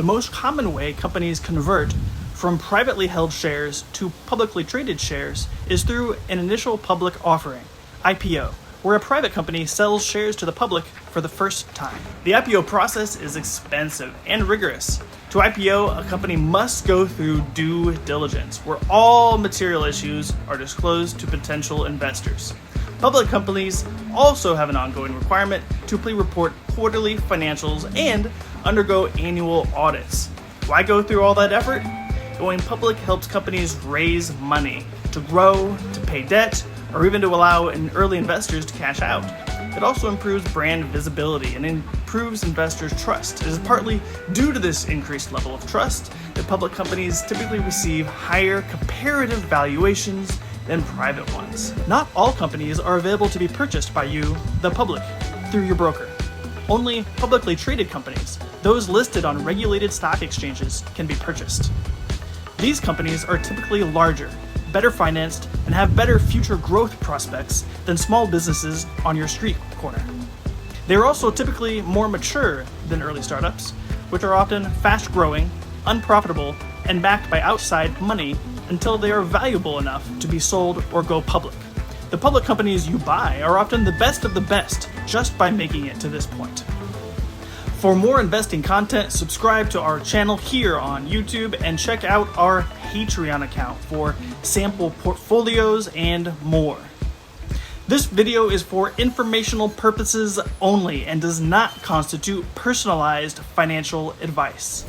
The most common way companies convert from privately held shares to publicly traded shares is through an initial public offering, IPO, where a private company sells shares to the public for the first time. The IPO process is expensive and rigorous. To IPO, a company must go through due diligence, where all material issues are disclosed to potential investors. Public companies also have an ongoing requirement to report quarterly financials and undergo annual audits. Why go through all that effort? Going public helps companies raise money to grow, to pay debt, or even to allow early investors to cash out. It also improves brand visibility and improves investors' trust. It is partly due to this increased level of trust that public companies typically receive higher comparative valuations than private ones. Not all companies are available to be purchased by you, the public, through your broker. Only publicly traded companies, those listed on regulated stock exchanges, can be purchased. These companies are typically larger, better financed, and have better future growth prospects than small businesses on your street corner. They are also typically more mature than early startups, which are often fast-growing, unprofitable, and backed by outside money until they are valuable enough to be sold or go public. The public companies you buy are often the best of the best just by making it to this point. For more investing content, subscribe to our channel here on YouTube and check out our Patreon account for sample portfolios and more. This video is for informational purposes only and does not constitute personalized financial advice.